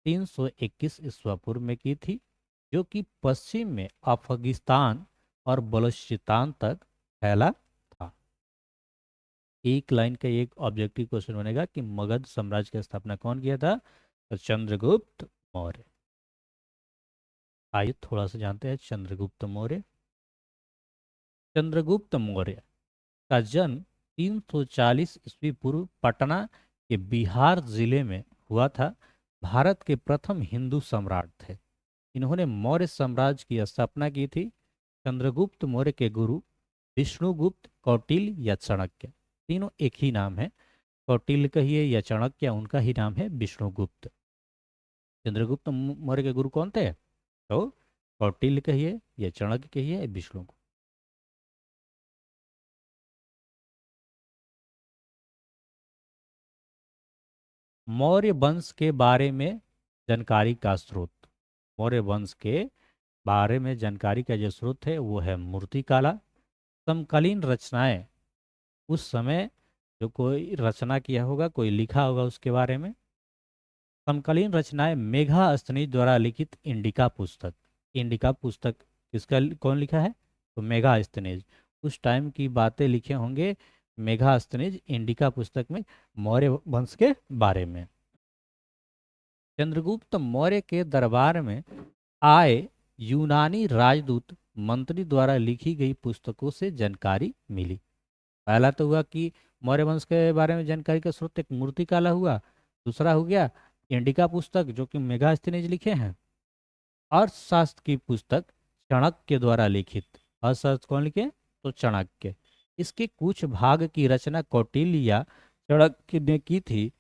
321 ईस्वी पूर्व में की थी, जो कि पश्चिम में अफगानिस्तान और बलूचिस्तान तक फैला था। एक लाइन का एक ऑब्जेक्टिव क्वेश्चन बनेगा कि मगध साम्राज्य की स्थापना कौन किया था? तो चंद्रगुप्त मौर्य। आइए थोड़ा सा जानते हैं चंद्रगुप्त मौर्य। चंद्रगुप्त मौर्य का जन्म 340 ईस्वी पूर्व पटना के बिहार जिले में हुआ था। भारत के प्रथम हिंदू सम्राट थे। इन्होंने मौर्य साम्राज्य की स्थापना की थी। चंद्रगुप्त मौर्य के गुरु विष्णुगुप्त, कौटिल्य या चाणक्य, तीनों एक ही नाम है। कौटिल्य कहिए या चाणक्य, उनका ही नाम है विष्णुगुप्त। चंद्रगुप्त मौर्य के गुरु कौन थे? तो कौटिल्य कहिए या चाणक्य कहिए या विष्णुगुप्त। मौर्य वंश के बारे में जानकारी का स्रोत। मौर्य वंश के बारे में जानकारी का जो स्रोत है वो है मूर्तिकला। समकालीन रचनाएं उस समय जो कोई रचना किया होगा, कोई लिखा होगा उसके बारे में। समकालीन रचनाएं मेघास्तनीज द्वारा लिखित इंडिका पुस्तक। इंडिका पुस्तक कौन लिखा है? तो मेघास्तनीज। उस टाइम की बातें लिखे होंगे मेघास्तनीज इंडिका पुस्तक में, मौर्य वंश के बारे में। चंद्रगुप्त मौर्य के दरबार में आए यूनानी राजदूत मंत्री द्वारा लिखी गई पुस्तकों से जानकारी मिली। पहला तो हुआ कि मौर्य वंश के बारे में जानकारी का स्रोत एक मूर्तिकला हुआ। दूसरा हो गया इंडिका पुस्तक जो कि मेगास्थनीज लिखे हैं। अर्थशास्त्र की पुस्तक चाणक्य द्वारा लिखित। अर्थशास्त्र कौन लिखे? तो चाणक्य। इसके कुछ भाग की रचना कौटिल्य या चाणक्य ने की थी।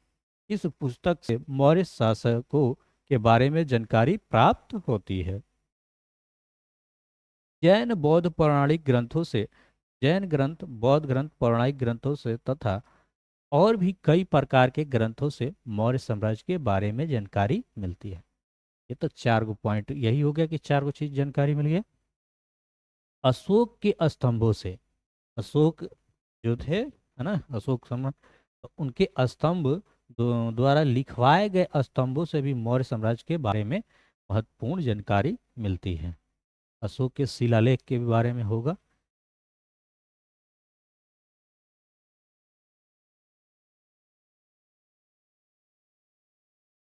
इस पुस्तक से मौर्य शासकों के बारे में जानकारी प्राप्त होती है। जैन बौद्ध पौराणिक ग्रंथों से, जैन ग्रंथ बौद्ध ग्रंथ पौराणिक ग्रंथों से तथा और भी कई प्रकार के ग्रंथों से मौर्य साम्राज्य के बारे में जानकारी मिलती है। ये तो चार गो पॉइंट यही हो गया कि चार गो चीज जानकारी मिल गया। अशोक के स्तंभों से, अशोक जो थे है ना, अशोक सम्राट, तो उनके स्तंभ द्वारा लिखवाए गए स्तंभों से भी मौर्य साम्राज्य के बारे में महत्वपूर्ण जानकारी मिलती है। अशोक के शिलालेख के बारे में होगा।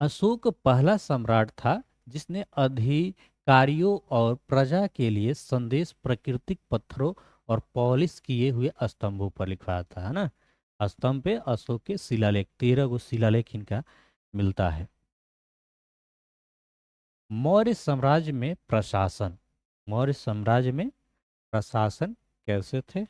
अशोक पहला सम्राट था जिसने अधिकारियों और प्रजा के लिए संदेश प्राकृतिक पत्थरों और पॉलिश किए हुए स्तंभों पर लिखवाया था, है ना। स्तंभ पे अशोक के शिलालेख, 13 गो शिलालेख इनका मिलता है। मौर्य साम्राज्य में प्रशासन, मौर्य साम्राज्य में प्रशासन कैसे थे?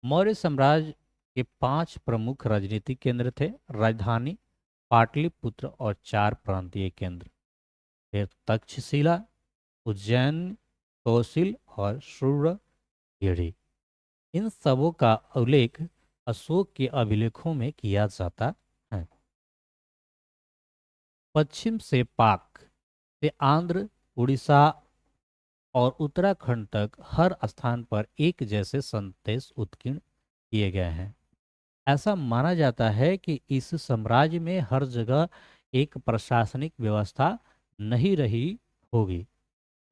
मौर्य साम्राज्य के 5 प्रमुख राजनीतिक केंद्र थे। राजधानी पाटलिपुत्र और 4 प्रांतीय केंद्र, फिर तक्षशिला, उज्जैन, कौशिल और सूर्यगढ़ी। इन सबों का उल्लेख अशोक के अभिलेखों में किया जाता है। पश्चिम से पाक से आंध्र, उड़ीसा और उत्तराखंड तक हर स्थान पर एक जैसे संदेश उत्कीर्ण किए गए हैं। ऐसा माना जाता है कि इस साम्राज्य में हर जगह एक प्रशासनिक व्यवस्था नहीं रही होगी,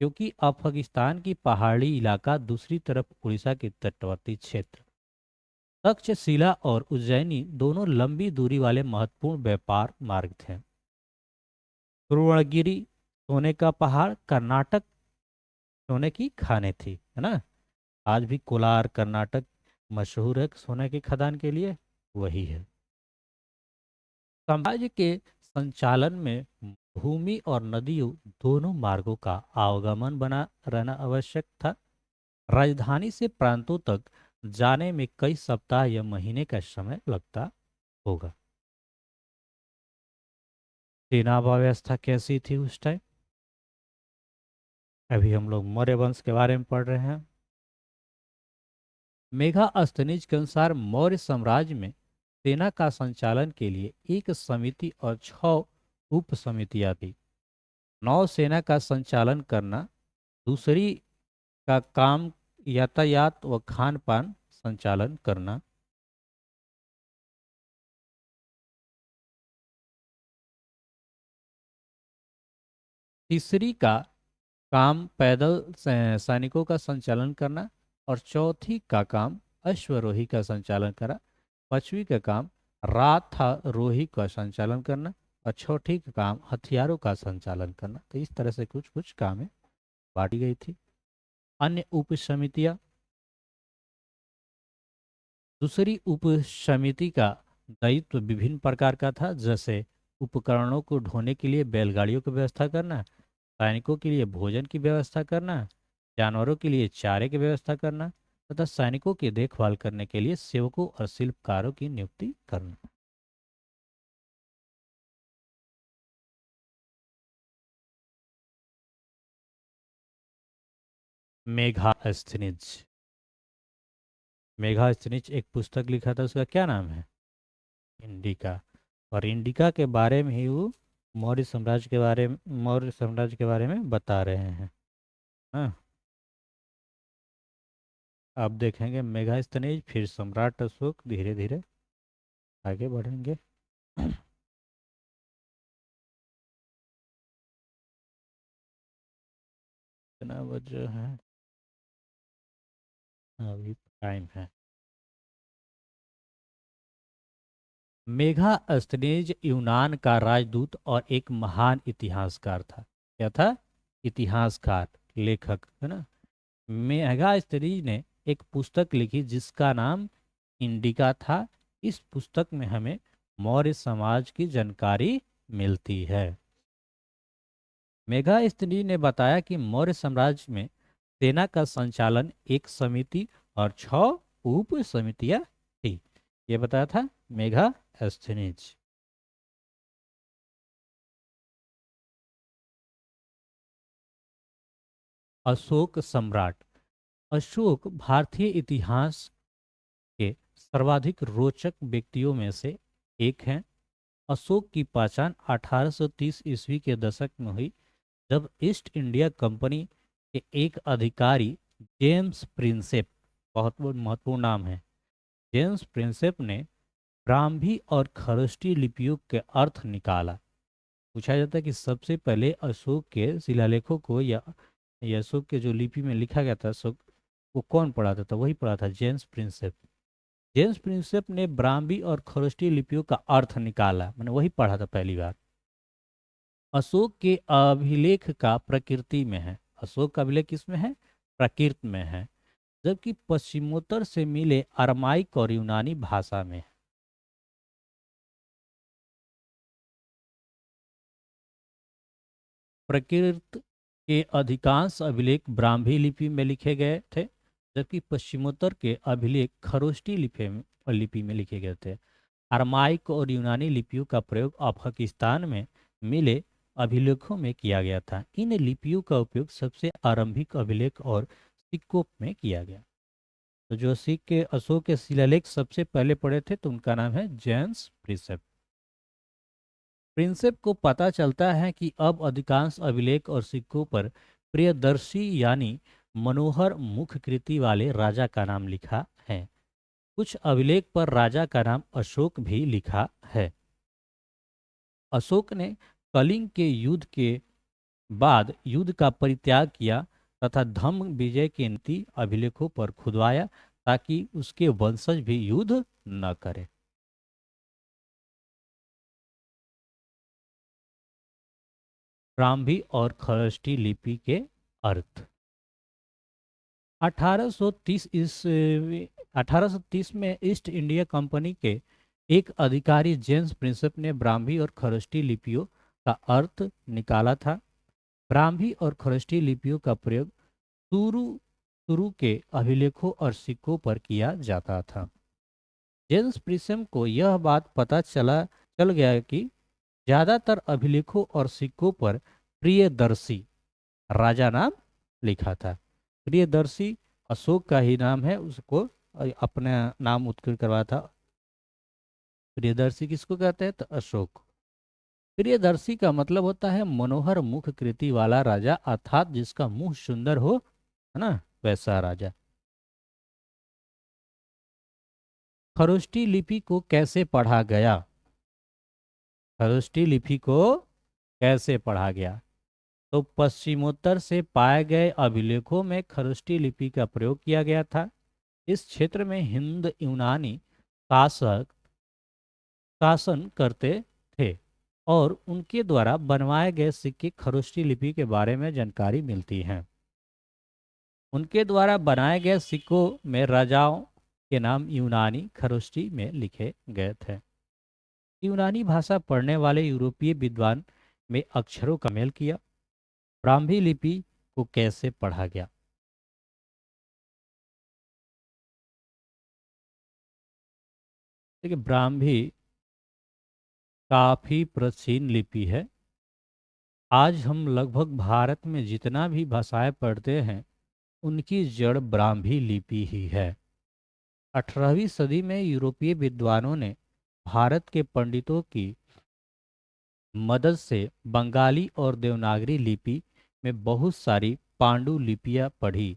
क्योंकि अब पाकिस्तान की पहाड़ी इलाका, दूसरी तरफ उड़ीसा के तटवर्ती क्षेत्र। तक्षशिला और उज्जैनी दोनों लंबी दूरी वाले महत्वपूर्ण व्यापार मार्ग थे। सुवर्णगिरी सोने का पहाड़, कर्नाटक सोने की खाने थी, है ना। आज भी कोलार कर्नाटक मशहूर है सोने की खदान के लिए, वही है। साम्राज्य के संचालन में भूमि और नदियों दोनों मार्गों का आवागमन बना रहना आवश्यक था। राजधानी से प्रांतों तक जाने में कई सप्ताह या महीने का समय लगता होगा। सेना व्यवस्था कैसी थी उस टाइम? अभी हम लोग मौर्य वंश के बारे में पढ़ रहे हैं। मेगास्थनीज के अनुसार मौर्य साम्राज्य में सेना का संचालन के लिए एक समिति और 6 उप समितियां थी। नौसेना का संचालन करना, दूसरी का काम यातायात व खान पान संचालन करना, तीसरी का काम पैदल सैनिकों का संचालन करना, और चौथी का काम अश्वरोही का संचालन करना, पांचवी का काम राथारोही का संचालन करना, और छठी का काम हथियारों का संचालन करना। तो इस तरह से कुछ कुछ कामें बांटी गई थी। अन्य उप समितियां, दूसरी उप समिति का दायित्व विभिन्न प्रकार का था, जैसे उपकरणों को ढोने के लिए बैलगाड़ियों की व्यवस्था करना, सैनिकों के लिए भोजन की व्यवस्था करना, जानवरों के लिए चारे की व्यवस्था करना, तथा सैनिकों की देखभाल करने के लिए सेवकों और शिल्पकारों की नियुक्ति करना। मेगास्थनीज, मेगास्थनीज एक पुस्तक लिखा था, उसका क्या नाम है? इंडिका। और इंडिका के बारे में ही वो मौर्य साम्राज्य के बारे में बता रहे हैं, हाँ, अब देखेंगे मेगास्थनीज, फिर सम्राट अशोक, धीरे धीरे आगे बढ़ेंगे। कितना बज रहा है? अभी टाइम है। मेगास्थनीज यूनान का राजदूत और एक महान इतिहासकार था। क्या था? इतिहासकार, लेखक, है ना। मेगास्थनीज ने एक पुस्तक लिखी जिसका नाम इंडिका था। इस पुस्तक में हमें मौर्य समाज की जानकारी मिलती है। मेगास्थनीज ने बताया कि मौर्य साम्राज्य में सेना का संचालन एक समिति और 6 उप समितियां थी। ये बताया था मेगास्थनीज। अशोक सम्राट। अशोक भारतीय इतिहास के सर्वाधिक रोचक व्यक्तियों में से एक हैं। अशोक की पहचान 1830 ईस्वी के दशक में हुई, जब ईस्ट इंडिया कंपनी के एक अधिकारी जेम्स प्रिंसेप, बहुत महत्वपूर्ण नाम है, जेम्स प्रिंसेप ने ब्राह्मी और खरोष्टी लिपियों के अर्थ निकाला। पूछा जाता है कि सबसे पहले अशोक के शिलालेखों को या ये अशोक के जो लिपि में लिखा गया था, अशोक, वो कौन पढ़ाता था? वही पढ़ा था जेम्स प्रिंसेप। जेम्स प्रिंसेप ने ब्राह्मी और खरोष्टी लिपियों का अर्थ निकाला, मैंने वही पढ़ा था पहली बार। अशोक के अभिलेख का प्रकृति में है। अशोक का अभिलेख किसमें है? प्रकृत में है। जबकि पश्चिमोत्तर से मिले अरमाइक और यूनानी भाषा में है। प्रकृत के अधिकांश अभिलेख ब्राह्मी लिपि में लिखे गए थे, जबकि पश्चिमोत्तर के अभिलेख खरोष्टी लिपि में लिखे गए थे। अरमाइक और यूनानी लिपियों का प्रयोग अफगानिस्तान में मिले अभिलेखों में किया गया था। इन लिपियों का उपयोग सबसे आरंभिक अभिलेख और सिक्कों में किया गया। तो जो सिक्के अशोक के शिलालेख सबसे पहले पढ़े थे, तो उनका नाम है जेम्स प्रिंसेप। प्रिंसेप को पता चलता है कि अब अधिकांश अभिलेख और सिक्कों पर प्रियदर्शी यानी मनोहर मुखकृति वाले राजा का नाम लिखा है। कुछ अभिलेख पर राजा का नाम अशोक भी लिखा है। अशोक ने कलिंग के युद्ध के बाद युद्ध का परित्याग किया तथा धम्म विजय के नीति अभिलेखों पर खुदवाया, ताकि उसके वंशज भी युद्ध न करें। ब्राह्मी और खरष्टी लिपि के अर्थ। 1830 1830 में ईस्ट इंडिया कंपनी के एक अधिकारी जेम्स प्रिंसेप ने ब्राह्मी और खरष्टी लिपियों का अर्थ निकाला था। ब्राह्मी और खरष्टी लिपियों का प्रयोग शुरू शुरू के अभिलेखों और सिक्कों पर किया जाता था। जेम्स प्रिंसेप को यह बात पता चल गया कि ज्यादातर अभिलेखों और सिक्कों पर प्रियदर्शी राजा नाम लिखा था। प्रियदर्शी अशोक का ही नाम है, उसको अपना नाम उत्कीर्ण करवाया था। प्रियदर्शी किसको कहते हैं? तो अशोक। प्रियदर्शी का मतलब होता है मनोहर मुख कृति वाला राजा, अर्थात जिसका मुंह सुंदर हो, है ना, वैसा राजा। खरोष्टी लिपि को कैसे पढ़ा गया? खरोष्टी लिपि को कैसे पढ़ा गया? तो पश्चिमोत्तर से पाए गए अभिलेखों में खरोष्टी लिपि का प्रयोग किया गया था। इस क्षेत्र में हिंद यूनानी शासक शासन करते थे और उनके द्वारा बनवाए गए सिक्के खरोष्टी लिपि के बारे में जानकारी मिलती है। उनके द्वारा बनाए गए सिक्कों में राजाओं के नाम यूनानी खरोष्टी में लिखे गए थे। यूनानी भाषा पढ़ने वाले यूरोपीय विद्वान में अक्षरों का मेल किया। ब्राह्मी लिपि को कैसे पढ़ा गया? देखिए, ब्राह्मी काफी प्राचीन लिपि है। आज हम लगभग भारत में जितना भी भाषाएं पढ़ते हैं, उनकी जड़ ब्राह्मी लिपि ही है। 18वीं सदी में यूरोपीय विद्वानों ने भारत के पंडितों की मदद से बंगाली और देवनागरी लिपि में बहुत सारी पांडुलिपियां पढ़ी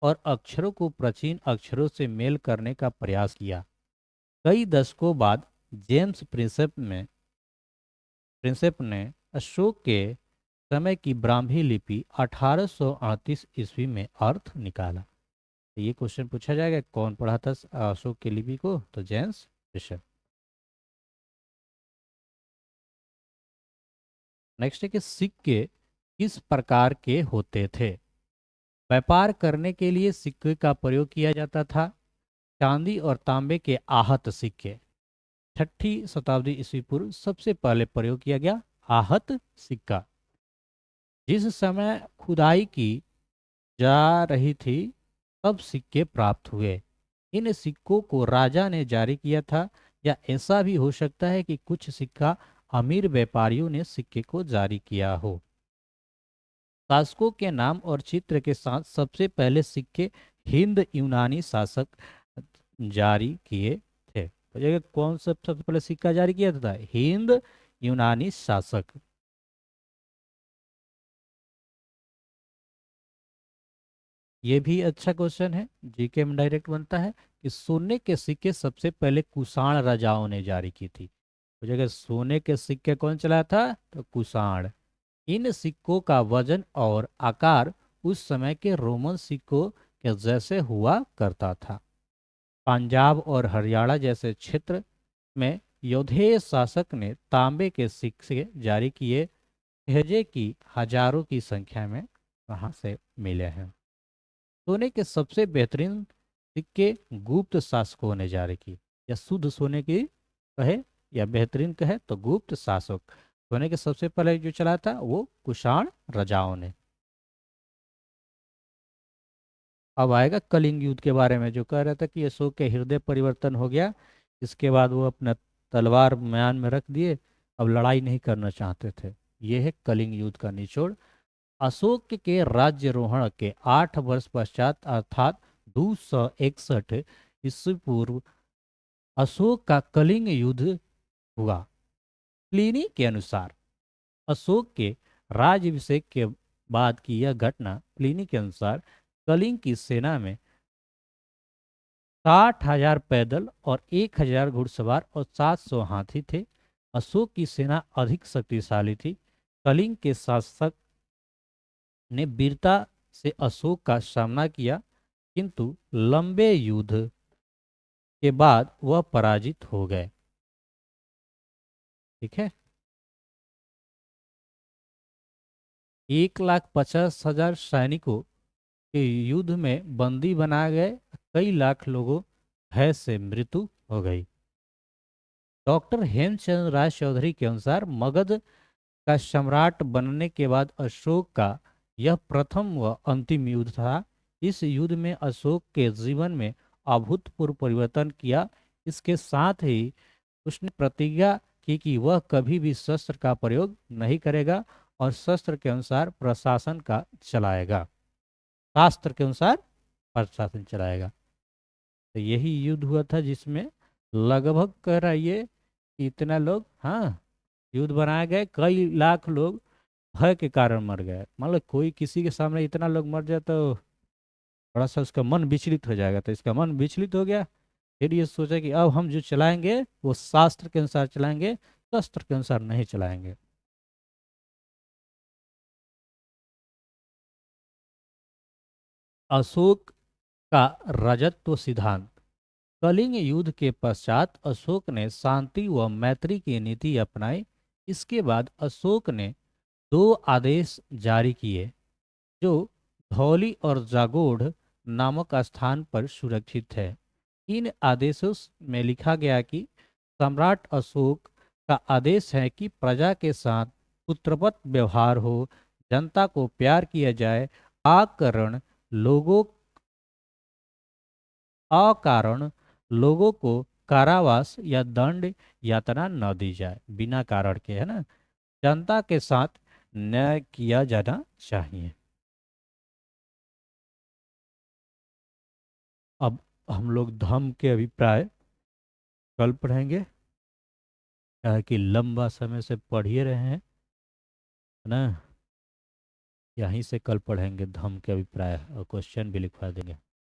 और अक्षरों को प्राचीन अक्षरों से मेल करने का प्रयास किया। कई दशकों बाद जेम्स प्रिंसेप ने अशोक के समय की ब्राह्मी लिपि 1838 ईस्वी में अर्थ निकाला। तो ये क्वेश्चन पूछा जाएगा, कौन पढ़ा था अशोक की लिपि को? तो जेम्स प्रिंसेप। नेक्स्ट है कि सिक्के किस प्रकार के होते थे? व्यापार करने के लिए सिक्के का प्रयोग किया जाता था। चांदी और तांबे के आहत सिक्के। छठी शताब्दी ईस्वी पूर्व सबसे पहले प्रयोग किया गया आहत सिक्का। जिस समय खुदाई की जा रही थी तब सिक्के प्राप्त हुए। इन सिक्कों को राजा ने जारी किया था, या ऐसा भी हो सकता है कि कुछ सिक्का अमीर व्यापारियों ने सिक्के को जारी किया हो। शासकों के नाम और चित्र के साथ सबसे पहले सिक्के हिंद यूनानी शासक जारी किए थे। तो ये कौन सा सबसे पहले सिक्का जारी किया था? हिंद यूनानी शासक। ये भी अच्छा क्वेश्चन है, जीके में डायरेक्ट बनता है कि सोने के सिक्के सबसे पहले कुषाण राजाओं ने जारी की थी। तो जगह सोने के सिक्के कौन चलाया था? तो कुषाण। इन सिक्कों का वजन और आकार उस समय के रोमन सिक्कों के जैसे हुआ करता था। पंजाब और हरियाणा जैसे क्षेत्र में यौधेय शासक ने तांबे के सिक्के जारी किए, भेजे की हजारों की संख्या में वहां से मिले हैं। सोने के सबसे बेहतरीन सिक्के गुप्त शासकों ने जारी की, या शुद्ध सोने की कहे या बेहतरीन कहे तो गुप्त शासक। सोने के सबसे पहले जो चला था वो कुषाण राजाओं ने। अब आएगा कलिंग युद्ध के बारे में, जो कह रहा था कि अशोक के हृदय परिवर्तन हो गया। इसके बाद वो अपना तलवार म्यान में रख दिए, अब लड़ाई नहीं करना चाहते थे। यह है कलिंग युद्ध का निचोड़। अशोक के राज्यरोहण के 8 वर्ष पश्चात अर्थात 261 ईस्वी पूर्व अशोक का कलिंग युद्ध हुआ। प्लिनी के अनुसार अशोक के राज्याभिषेक के बाद की यह घटना, प्लिनी के अनुसार कलिंग की सेना में 60,000 पैदल और 1,000 घुड़सवार और 700 हाथी थे। अशोक की सेना अधिक शक्तिशाली थी। कलिंग के शासक ने वीरता से अशोक का सामना किया, किंतु लंबे युद्ध के बाद वह पराजित हो गए। ठीक है। 1,50,000 सैनिकों के युद्ध में बंदी बनाए गए। कई लाख लोगों भय से मृत्यु हो गई। डॉक्टर हेमचंद्र राय चौधरी के अनुसार मगध का सम्राट बनने के बाद अशोक का यह प्रथम व अंतिम युद्ध था। इस युद्ध में अशोक के जीवन में अभूतपूर्व परिवर्तन किया। इसके साथ ही उसने प्रतिज्ञा की कि वह कभी भी शस्त्र का प्रयोग नहीं करेगा और शस्त्र के अनुसार प्रशासन का चलाएगा। शास्त्र के अनुसार प्रशासन चलाएगा। तो यही युद्ध हुआ था जिसमें लगभग कह रहिए इतना लोग, हाँ, युद्ध बनाए गए, कई लाख लोग भय के कारण मर गए। मान लो कोई किसी के सामने इतना लोग मर जाए तो थोड़ा सा उसका मन विचलित हो जाएगा। तो इसका मन विचलित हो गया, फिर ये सोचा कि अब हम जो चलाएंगे वो शास्त्र के अनुसार चलाएंगे, शस्त्र के अनुसार नहीं चलाएंगे। अशोक का राजत्व सिद्धांत। कलिंग युद्ध के पश्चात अशोक ने शांति व मैत्री की नीति अपनाई। इसके बाद अशोक ने 2 आदेश जारी किए, जो धौली और जागोड़ नामक स्थान पर सुरक्षित है। इन आदेशों में लिखा गया कि सम्राट अशोक का आदेश है कि प्रजा के साथ पुत्रवत व्यवहार हो, जनता को प्यार किया जाए, अकारण लोगों अकारण लोगों को कारावास या दंड यातना न दी जाए, बिना कारण के, है ना। जनता के साथ न्याय किया जाना चाहिए। अब हम लोग धम्म के अभिप्राय कल पढ़ेंगे, क्या है कि लंबा समय से पढ़ ही रहे हैं, है ना। यहीं से कल पढ़ेंगे धम के अभिप्राय और क्वेश्चन भी लिखवा देंगे।